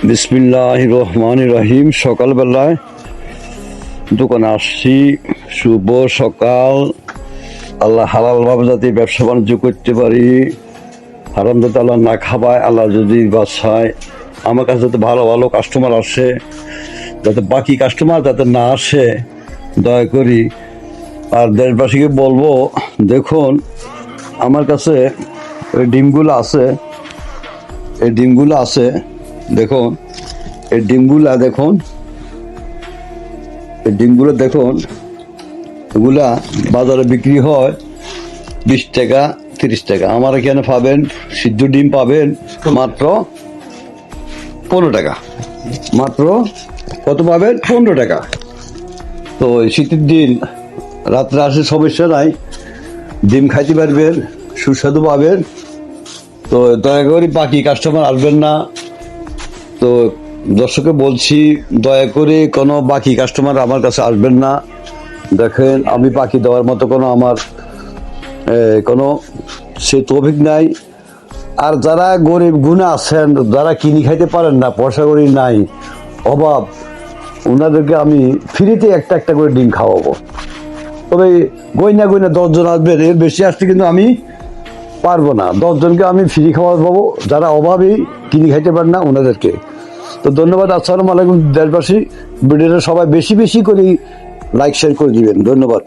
বিসমিল্লাহির রহমানির রহিম। সকালবেলায় দোকানে আসছি, শুভ সকাল। আল্লাহ হালালভাবে যাতে ব্যবসা বাণিজ্য করতে পারি, হারাম যাতে আল্লাহ না খাবায়, আল্লাহ যদি বাসায় আমার কাছে যাতে ভালো ভালো কাস্টমার আসে, যাতে বাকি কাস্টমার যাতে না আসে দয়া করি। আর দেশবাসীকে বলবো, দেখুন আমার কাছে ওই ডিমগুলো আছে, এই ডিমগুলো আছে, দেখুন এই ডিমগুলা দেখুন, এই ডিমগুলো দেখুন, এগুলা বাজারে বিক্রি হয় 20 টাকা 30 টাকা। আমার এখানে পাবেন সিদ্ধ ডিম পাবেন মাত্র 15 টাকা। মাত্র কত পাবেন? 15 টাকা। তো শীতের দিন রাত্রে আসে সমস্যা নাই, ডিম খাইতে পারবেন, সুস্বাদু পাবেন। তো দয়া করে বাকি কাস্টমার আসবেন না। তো দর্শককে বলছি, দয়া করে কোনো বাকি কাস্টমার আমার কাছে আসবেন না। দেখেন আমি বাকি দেওয়ার মতো কোনো আমার কোনো সে তৌফিক নাই। আর যারা গরিব গুণা আছেন, যারা কিনে খাইতে পারেন না, পয়সা করি নাই, অভাব, ওনাদেরকে আমি ফ্রিতে একটা একটা করে ডিম খাওয়াবো। তবে গইনা 10 জন আসবেন, এর বেশি আসতে কিন্তু আমি পারবো না। 10 জনকে আমি ফ্রি খাওয়া পাবো, যারা অভাবী কিনে খাইতে পারেন না ওনাদেরকে। তো ধন্যবাদ। আসসালামু আলাইকুম দেশবাসী। ভিডিওটা সবাই বেশি বেশি করে লাইক শেয়ার করে দিবেন। ধন্যবাদ।